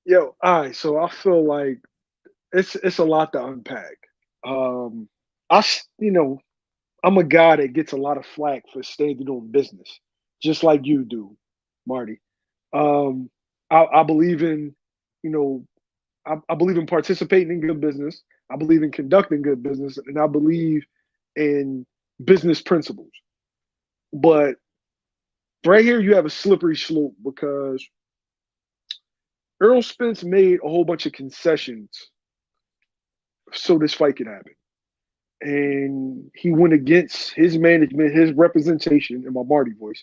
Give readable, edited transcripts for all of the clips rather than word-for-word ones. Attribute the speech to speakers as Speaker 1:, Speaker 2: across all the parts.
Speaker 1: Yo, all right. So I feel like it's a lot to unpack. Um, you know, I'm a guy that gets a lot of flack for standing on business, just like you do, Marty. Um, I believe in, you know, I believe in participating in good business. I believe in conducting good business, and I believe in business principles. But right here, you have a slippery slope because Earl Spence made a whole bunch of concessions so this fight could happen. And he went against his management, his representation, in my Marty voice,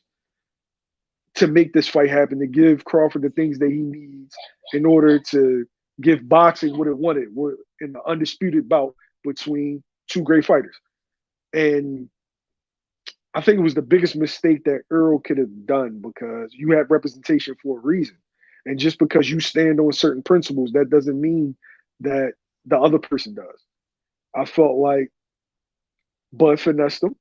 Speaker 1: to make this fight happen, to give Crawford the things that he needs in order to give boxing what it wanted in the undisputed bout between two great fighters. And I think it was the biggest mistake that Earl could have done because you have representation for a reason. And just because you stand on certain principles, that doesn't mean that the other person does. I felt like Bud finessed him.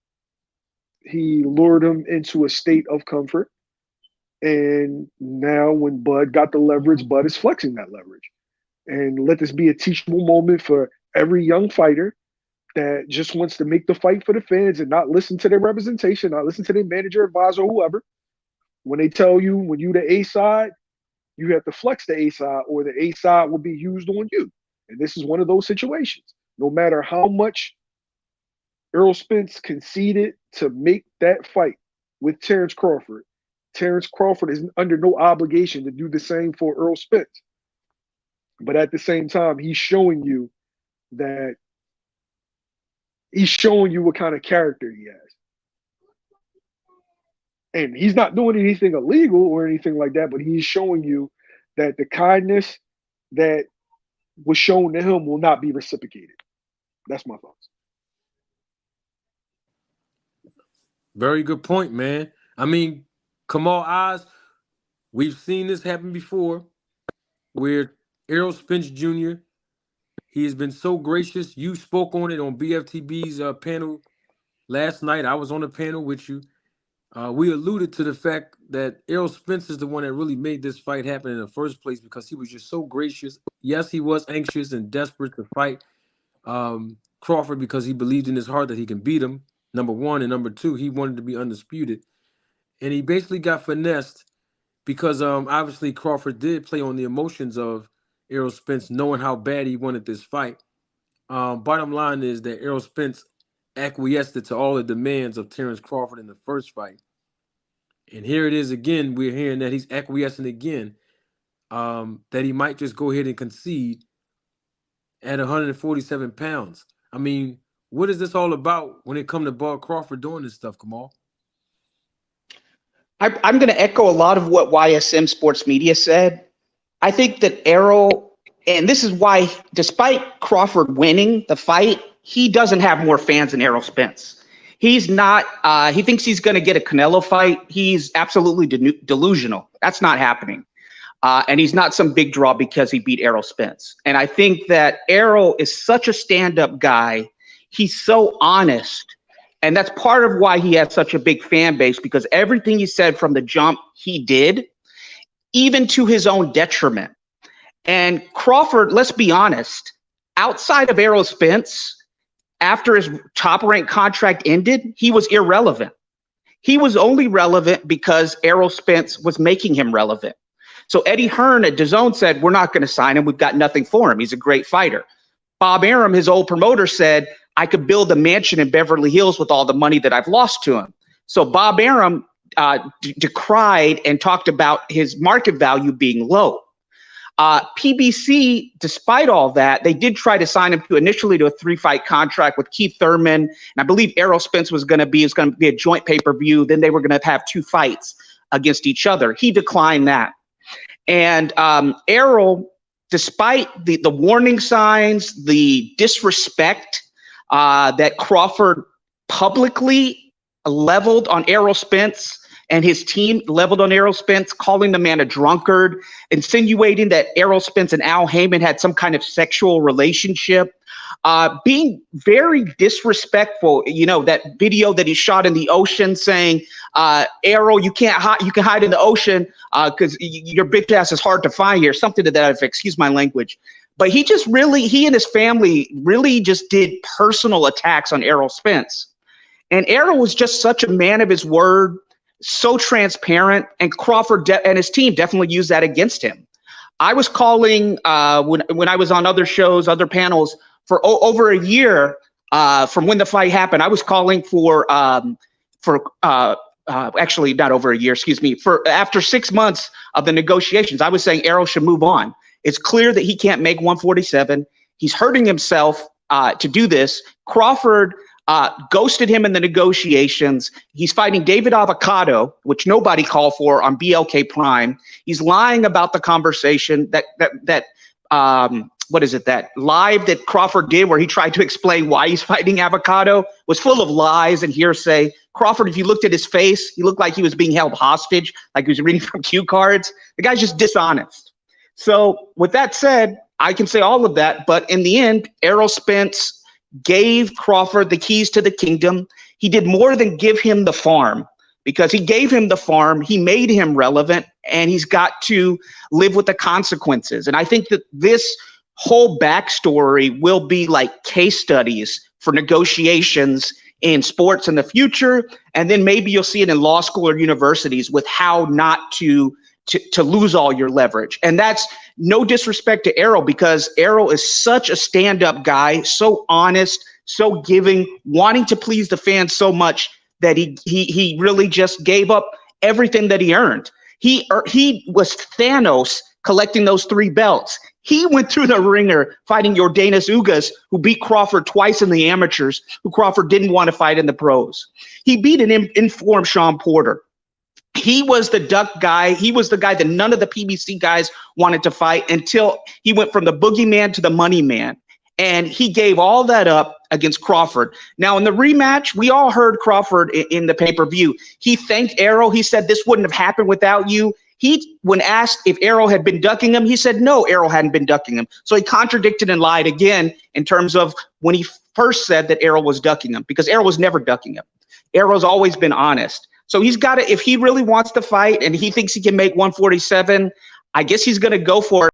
Speaker 1: He lured him into a state of comfort. And now, when Bud got the leverage, Bud is flexing that leverage. And let this be a teachable moment for every young fighter that just wants to make the fight for the fans and not listen to their representation, not listen to their manager, advisor, whoever. When they tell you when you the A side, you have to flex the A side, or the A side will be used on you. And this is one of those situations. No matter how much Errol Spence conceded to make that fight with Terence Crawford is under no obligation to do the same for Errol Spence. But at the same time, that he's showing you what kind of character he has. And he's not doing anything illegal or anything like that, but he's showing you that the kindness that was shown to him will not be reciprocated. That's my thoughts.
Speaker 2: Very good point, man. I mean, Kamal Oz, we've seen this happen before where Errol Spence Jr., he has been so gracious. You spoke on it on BFTB's panel last night. I was on the panel with you. We alluded to the fact that Errol Spence is the one that really made this fight happen in the first place because he was just so gracious. Yes, he was anxious and desperate to fight Crawford because he believed in his heart that he can beat him, number one. And number two, he wanted to be undisputed. And he basically got finessed because obviously Crawford did play on the emotions of Errol Spence, knowing how bad he wanted this fight. Bottom line is that Errol Spence acquiesced to all the demands of Terence Crawford in the first fight. And here it is again. We're hearing that he's acquiescing again, that he might just go ahead and concede at 147 pounds. I mean, what is this all about when it comes to Bud Crawford doing this stuff, Kamal?
Speaker 3: I'm going to echo a lot of what YSM Sports Media said. I think that Errol, and this is why, despite Crawford winning the fight, he doesn't have more fans than Errol Spence. He's not, he thinks he's going to get a Canelo fight. He's absolutely delusional. That's not happening. And he's not some big draw because he beat Errol Spence. And I think that Errol is such a stand-up guy. He's so honest. And that's part of why he has such a big fan base, because everything he said from the jump, he did, even to his own detriment. And Crawford, let's be honest, outside of Errol Spence, after his top-ranked contract ended, he was irrelevant. He was only relevant because Errol Spence was making him relevant. So Eddie Hearn at DAZN said, we're not going to sign him. We've got nothing for him. He's a great fighter. Bob Arum, his old promoter, said, I could build a mansion in Beverly Hills with all the money that I've lost to him. So Bob Arum decried and talked about his market value being low. PBC, despite all that, they did try to sign him initially to a 3-fight contract with Keith Thurman. And I believe Errol Spence was going to be a joint pay-per-view. Then they were going to have 2 fights against each other. He declined that. And Errol, despite the warning signs, the disrespect that Crawford publicly leveled on Errol Spence and his team leveled on Errol Spence, calling the man a drunkard, insinuating that Errol Spence and Al Heyman had some kind of sexual relationship. being very disrespectful. You know, that video that he shot in the ocean saying, Errol, you can hide in the ocean because your bitch ass is hard to find here, something to that effect, excuse my language. But he and his family really just did personal attacks on Errol Spence. And Errol was just such a man of his word, so transparent, and Crawford and his team definitely used that against him. I was calling when I was on other shows, other panels for over a year from when the fight happened. I was calling for actually not over a year, excuse me, for after 6 months of the negotiations. I was saying Errol should move on. It's clear that he can't make 147. He's hurting himself to do this. Crawford ghosted him in the negotiations. He's fighting David Avocado, which nobody called for on BLK Prime. He's lying about the conversation that what is it, that live that Crawford did where he tried to explain why he's fighting Avocado was full of lies and hearsay. Crawford, if you looked at his face, he looked like he was being held hostage, like he was reading from cue cards. The guy's just dishonest. So with that said, I can say all of that, but in the end, Errol Spence gave Crawford the keys to the kingdom. He did more than give him the farm, because he gave him the farm, he made him relevant, and he's got to live with the consequences. And I think that this whole backstory will be like case studies for negotiations in sports in the future, and then maybe you'll see it in law school or universities with how not to lose all your leverage. And that's no disrespect to Errol, because Errol is such a stand-up guy, so honest, so giving, wanting to please the fans so much that he really just gave up everything that he earned. He was Thanos collecting those 3 belts. He went through the ringer fighting Yordenis Ugas, who beat Crawford twice in the amateurs, who Crawford didn't want to fight in the pros. He beat an informed Sean Porter. He was the duck guy. He was the guy that none of the PBC guys wanted to fight until he went from the boogeyman to the money man. And he gave all that up against Crawford. Now, in the rematch, we all heard Crawford in the pay-per-view. He thanked Errol. He said, this wouldn't have happened without you. When asked if Errol had been ducking him, he said, no, Errol hadn't been ducking him. So he contradicted and lied again in terms of when he first said that Errol was ducking him, because Errol was never ducking him. Errol's always been honest. So he's got to, if he really wants to fight and he thinks he can make 147, I guess he's going to go for it.